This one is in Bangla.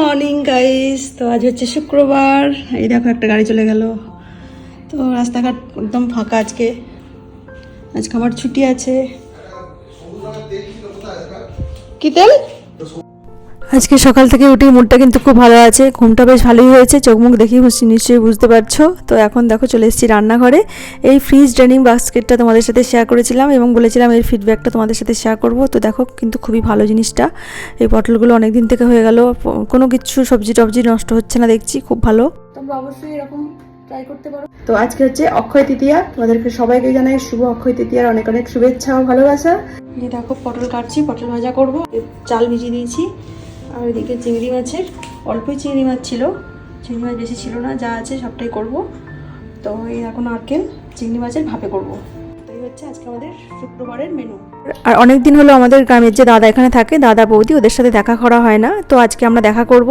মর্নিং গাইস, তো আজ হচ্ছে শুক্রবার। এই দেখো একটা গাড়ি চলে গেল। তো রাস্তাঘাট একদম ফাঁকা আজকে আমার ছুটি আছে। কি তেল? আজকে সকাল থেকে উঠে মুডটা কিন্তু খুব ভালো আছে, ঘুমটা বেশ ভালোই হয়েছে, চোখ মুখ দেখেই নিশ্চয়ই বুঝতে পারছো। তো এখন দেখো চলে এসেছি রান্নাঘরে। এই ফ্রিজ ড্রেনিং বাস্কেটটা তোমাদের সাথে শেয়ার করেছিলাম এবং বলেছিলাম এর ফিডব্যাকটা তোমাদের সাথে শেয়ার করব। তো দেখো কিন্তু খুবই ভালো জিনিসটা। এই পটলগুলো অনেক দিন থেকে হয়ে গেল, কোনো কিছু সবজি টবজি নষ্ট হচ্ছে না, দেখছি খুব ভালো। তোমরা অবশ্যই এরকম ট্রাই করতে পারো। তো আজকে হচ্ছে অক্ষয় তৃতীয়া, তোমাদেরকে সবাইকে জানাই শুভ অক্ষয় তৃতীয়ার অনেক অনেক শুভেচ্ছা ও ভালোবাসা। এই দেখো পটল কাটছি, পটল ভাজা করব। চাল ভিজিয়ে দিয়েছি। আর এদিকে চিংড়ি মাছের, অল্পই চিংড়ি মাছ ছিল, চিংড়ি মাছ বেশি ছিল না, যা আছে সবটাই করব। তো এই এখন নারকেল চিংড়ি মাছের ভাপে করব। তো এই হচ্ছে আজকে আমাদের শুক্রবারের মেনু। আর অনেক দিন হলো আমাদের গ্রামের যে দাদা এখানে থাকে, দাদা বৌদি, ওদের সাথে দেখা করা হয় না। তো আজকে আমরা দেখা করব।